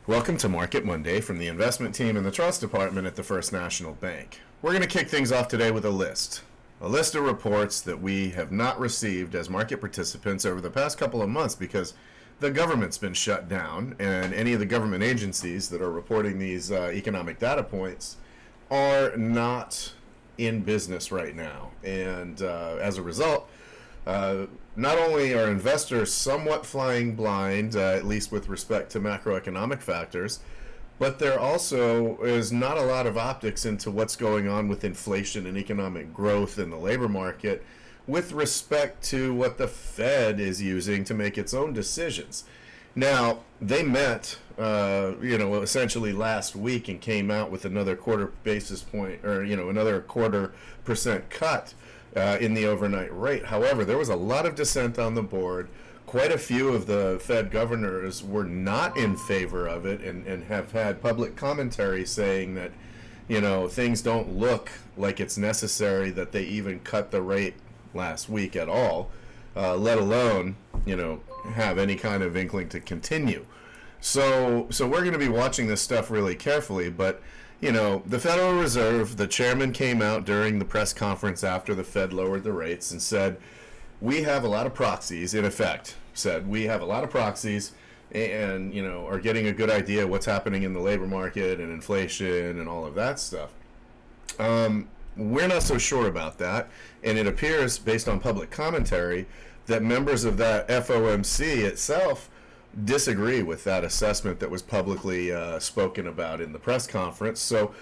Welcome to Market Monday from the investment team and the trust department at the First National Bank. We're going to kick things off today with a list of reports that we have not received as market participants over the past couple of months because the government's been shut down, and any of the government agencies that are reporting these economic data points are not in business right now. And as a result, not only are investors somewhat flying blind, at least with respect to macroeconomic factors, but there also is not a lot of optics into what's going on with inflation and economic growth in the labor market with respect to what the Fed is using to make its own decisions. Now, they met, essentially last week and came out with another quarter percent cut in the overnight rate. However, there was a lot of dissent on the board. Quite a few of the Fed governors were not in favor of it and have had public commentary saying that, things don't look like it's necessary that they even cut the rate last week at all, let alone, have any kind of inkling to continue. So we're going to be watching this stuff really carefully, but the Federal Reserve, the chairman came out during the press conference after the Fed lowered the rates and said, we have a lot of proxies, in effect, said we have a lot of proxies and, are getting a good idea what's happening in the labor market and inflation and all of that stuff. We're not so sure about that, and it appears, based on public commentary, that members of that FOMC itself disagree with that assessment that was publicly spoken about in the press conference. So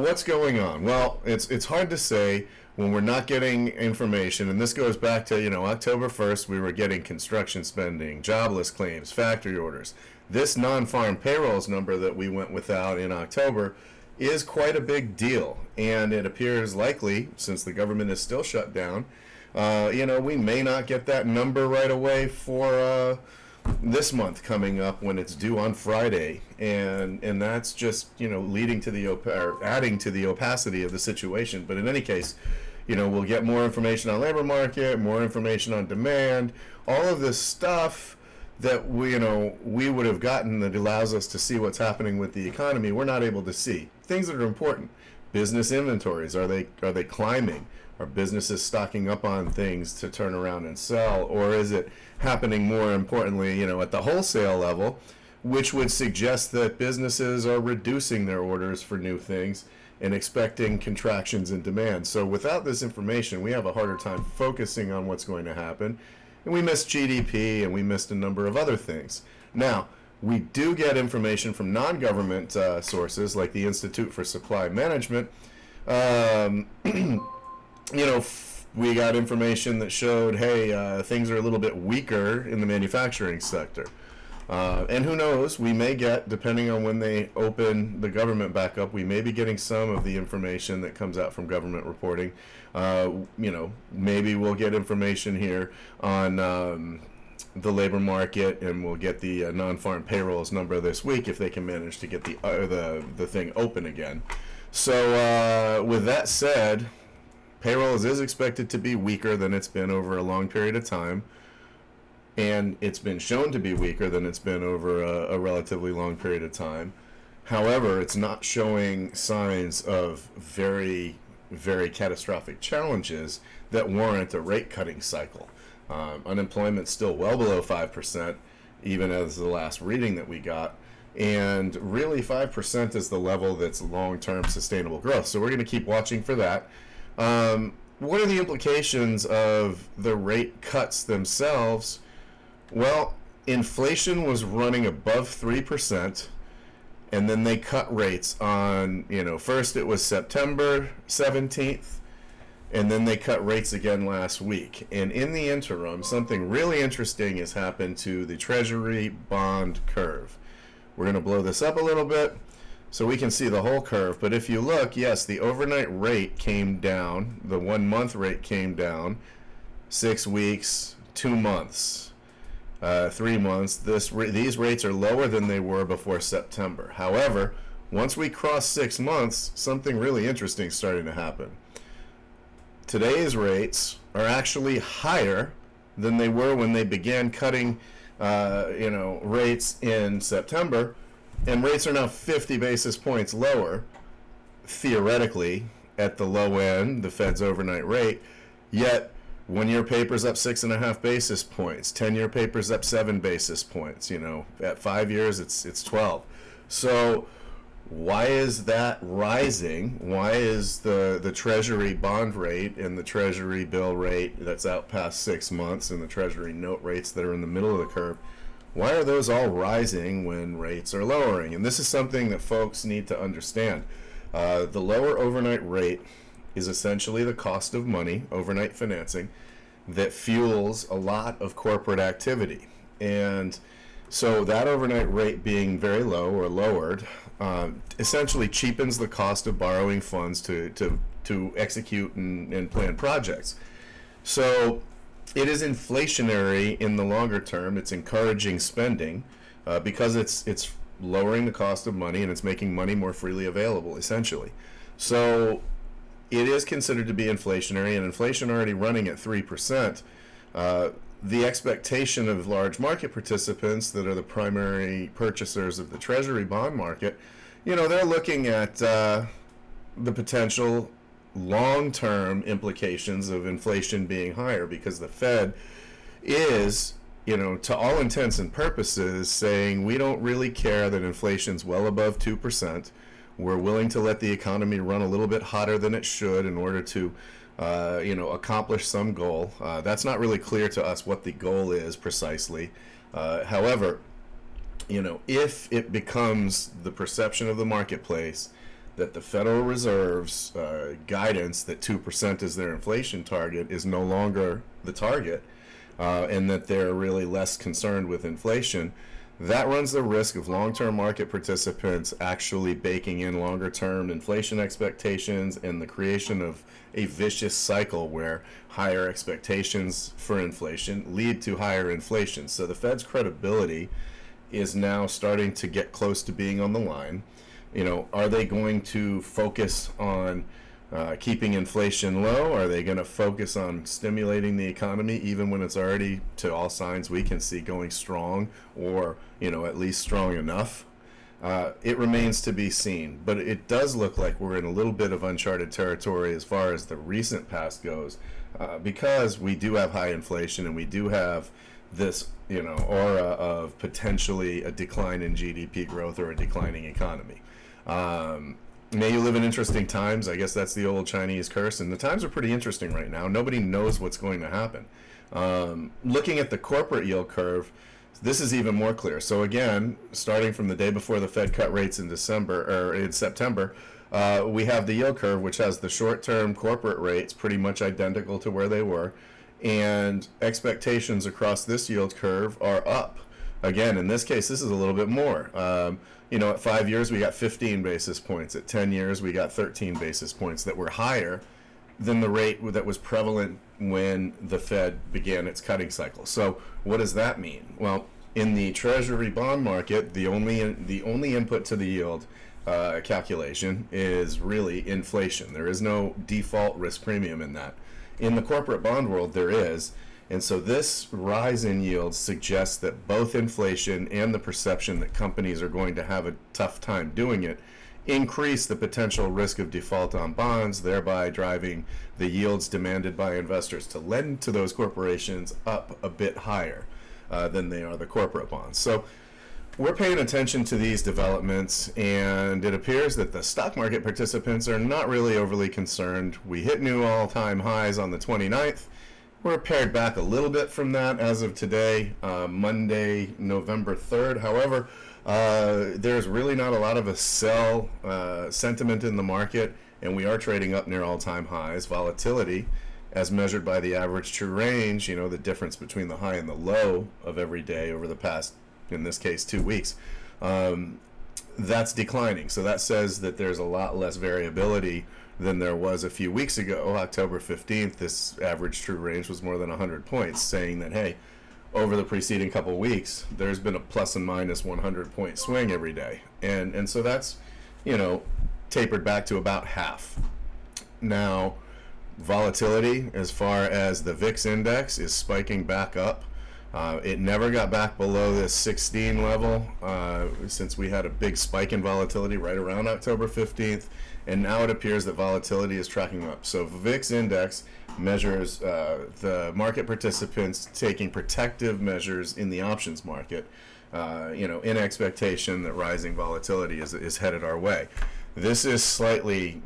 what's going on? Well, it's hard to say when we're not getting information, and this goes back to October 1st. We were getting construction spending, jobless claims, factory orders. This non-farm payrolls number that we went without in October is quite a big deal, and it appears likely, since the government is still shut down, we may not get that number right away for this month coming up when it's due on Friday, and that's just leading to adding to the opacity of the situation. But in any case, we'll get more information on labor market, more information on demand, all of this stuff that we would have gotten that allows us to see what's happening with the economy. We're not able to see things that are important. Business inventories, are they climbing? Are businesses stocking up on things to turn around and sell? Or is it happening more importantly, at the wholesale level, which would suggest that businesses are reducing their orders for new things and expecting contractions in demand? So without this information, we have a harder time focusing on what's going to happen. And we missed GDP and we missed a number of other things. Now, we do get information from non-government sources like the Institute for Supply Management. We got information that showed, hey, things are a little bit weaker in the manufacturing sector. And who knows, we may get, depending on when they open the government back up, we may be getting some of the information that comes out from government reporting. Maybe we'll get information here on the labor market, and we'll get the non-farm payrolls number this week if they can manage to get the thing open again. So with that said, payrolls is expected to be weaker than it's been over a long period of time, and it's been shown to be weaker than it's been over a relatively long period of time. However, it's not showing signs of very, very catastrophic challenges that warrant a rate-cutting cycle. Unemployment's still well below 5%, even as the last reading that we got. And really, 5% is the level that's long-term sustainable growth. So we're going to keep watching for that. What are the implications of the rate cuts themselves? Well, inflation was running above 3%, and then they cut rates on, first it was September 17th, and then they cut rates again last week. And in the interim, something really interesting has happened to the Treasury bond curve. We're going to blow this up a little bit so we can see the whole curve. But if you look, yes, the overnight rate came down. The 1 month rate came down. 6 weeks, 2 months, 3 months. These rates are lower than they were before September. However, once we cross 6 months, something really interesting is starting to happen. Today's rates are actually higher than they were when they began cutting rates in September, And rates are now 50 basis points lower, theoretically, at the low end, the Fed's overnight rate. Yet, 1-year paper's up 6.5 basis points. 10-year paper's up 7 basis points. At 5 years, it's 12. So, why is that rising? Why is the Treasury bond rate and the Treasury bill rate that's out past 6 months and the Treasury note rates that are in the middle of the curve, why are those all rising when rates are lowering? And this is something that folks need to understand. The lower overnight rate is essentially the cost of money, overnight financing, that fuels a lot of corporate activity. And so that overnight rate being very low or lowered essentially cheapens the cost of borrowing funds to execute and plan projects. So it is inflationary in the longer term. It's encouraging spending because it's lowering the cost of money and it's making money more freely available, essentially. So it is considered to be inflationary, and inflation already running at 3%. The expectation of large market participants that are the primary purchasers of the Treasury bond market, they're looking at the potential long-term implications of inflation being higher, because the Fed is, to all intents and purposes, saying we don't really care that inflation's well above 2%. We're willing to let the economy run a little bit hotter than it should in order to accomplish some goal. That's not really clear to us what the goal is precisely. However, if it becomes the perception of the marketplace that the Federal Reserve's guidance that 2% is their inflation target is no longer the target, and that they're really less concerned with inflation, that runs the risk of long-term market participants actually baking in longer-term inflation expectations and the creation of a vicious cycle where higher expectations for inflation lead to higher inflation. So the Fed's credibility is now starting to get close to being on the line. Are they going to focus on keeping inflation low? Are they going to focus on stimulating the economy even when it's already, to all signs we can see, going strong, or at least strong enough? It remains to be seen, but it does look like we're in a little bit of uncharted territory as far as the recent past goes, because we do have high inflation and we do have this aura of potentially a decline in GDP growth or a declining economy. May you live in interesting times. I guess that's the old Chinese curse, and the times are pretty interesting right now. Nobody knows what's going to happen. Looking at the corporate yield curve, this is even more clear. So again, starting from the day before the Fed cut rates in September, we have the yield curve, which has the short-term corporate rates pretty much identical to where they were, and expectations across this yield curve are up. Again, in this case, this is a little bit more. At 5 years, we got 15 basis points. At 10 years, we got 13 basis points that were higher than the rate that was prevalent when the Fed began its cutting cycle. So what does that mean? Well, in the Treasury bond market, the only input to the yield calculation is really inflation. There is no default risk premium in that. In the corporate bond world, there is. And so this rise in yields suggests that both inflation and the perception that companies are going to have a tough time doing it increase the potential risk of default on bonds, thereby driving the yields demanded by investors to lend to those corporations up a bit higher than they are the corporate bonds. So we're paying attention to these developments, and it appears that the stock market participants are not really overly concerned. We hit new all-time highs on the 29th. We're pared back a little bit from that as of today, Monday, November 3rd. However, there's really not a lot of a sell sentiment in the market, and we are trading up near all-time highs. Volatility, as measured by the average true range, the difference between the high and the low of every day over the past, in this case, 2 weeks, that's declining. So that says that there's a lot less variability than there was a few weeks ago. October 15th, this average true range was more than 100 points, saying that, hey, over the preceding couple weeks, there's been a plus and minus 100 point swing every day. And so that's, tapered back to about half. Now, volatility, as far as the VIX index, is spiking back up. It never got back below this 16 level since we had a big spike in volatility right around October 15th, and now it appears that volatility is tracking up. So VIX index measures the market participants taking protective measures in the options market, in expectation that rising volatility is headed our way. This is slightly,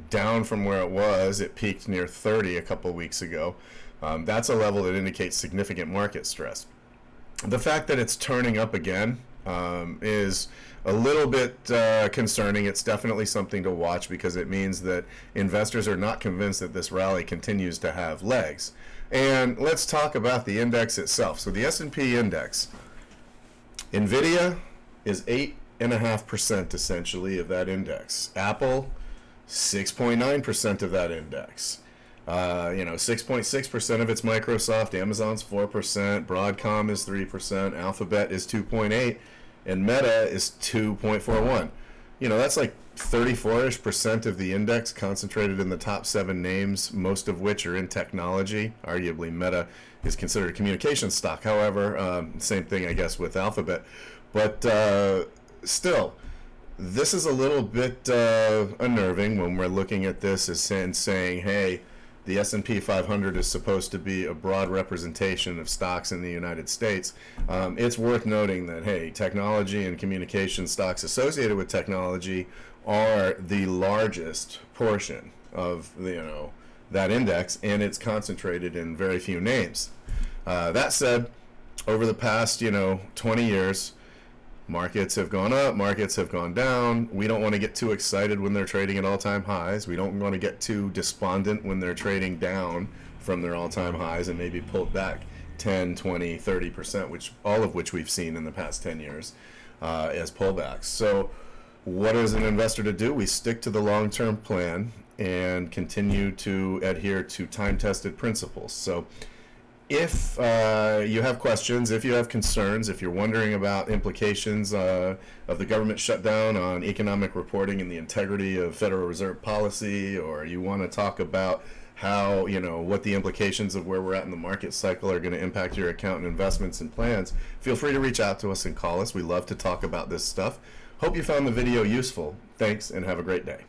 down from where it was. It peaked near 30 a couple weeks ago. That's a level that indicates significant market stress. The fact that it's turning up again is a little bit concerning. It's definitely something to watch because it means that investors are not convinced that this rally continues to have legs. And let's talk about the index itself. So the S&P index, NVIDIA is 8.5% essentially of that index. Apple, 6.9% of that index. 6.6% of it's Microsoft, Amazon's 4%, Broadcom is 3%, Alphabet is 2.8%, and Meta is 2.41%. That's like 34-ish% of the index concentrated in the top 7 names, most of which are in technology. Arguably, Meta is considered a communications stock. However, same thing, I guess, with Alphabet. But still, this is a little bit unnerving when we're looking at this and saying, hey, the S&P 500 is supposed to be a broad representation of stocks in the United States. It's worth noting that, hey, technology and communication stocks associated with technology are the largest portion of that index, and it's concentrated in very few names. That said, over the past 20 years, markets have gone up, markets have gone down. We don't want to get too excited when they're trading at all-time highs. We don't want to get too despondent when they're trading down from their all-time highs and maybe pulled back 10, 20, 30%, all of which we've seen in the past 10 years as pullbacks. So what is an investor to do? We stick to the long-term plan and continue to adhere to time-tested principles. So if you have questions, if you have concerns, if you're wondering about implications of the government shutdown on economic reporting and the integrity of Federal Reserve policy, or you want to talk about how, what the implications of where we're at in the market cycle are going to impact your account and investments and plans, feel free to reach out to us and call us. We love to talk about this stuff. Hope you found the video useful. Thanks, and have a great day.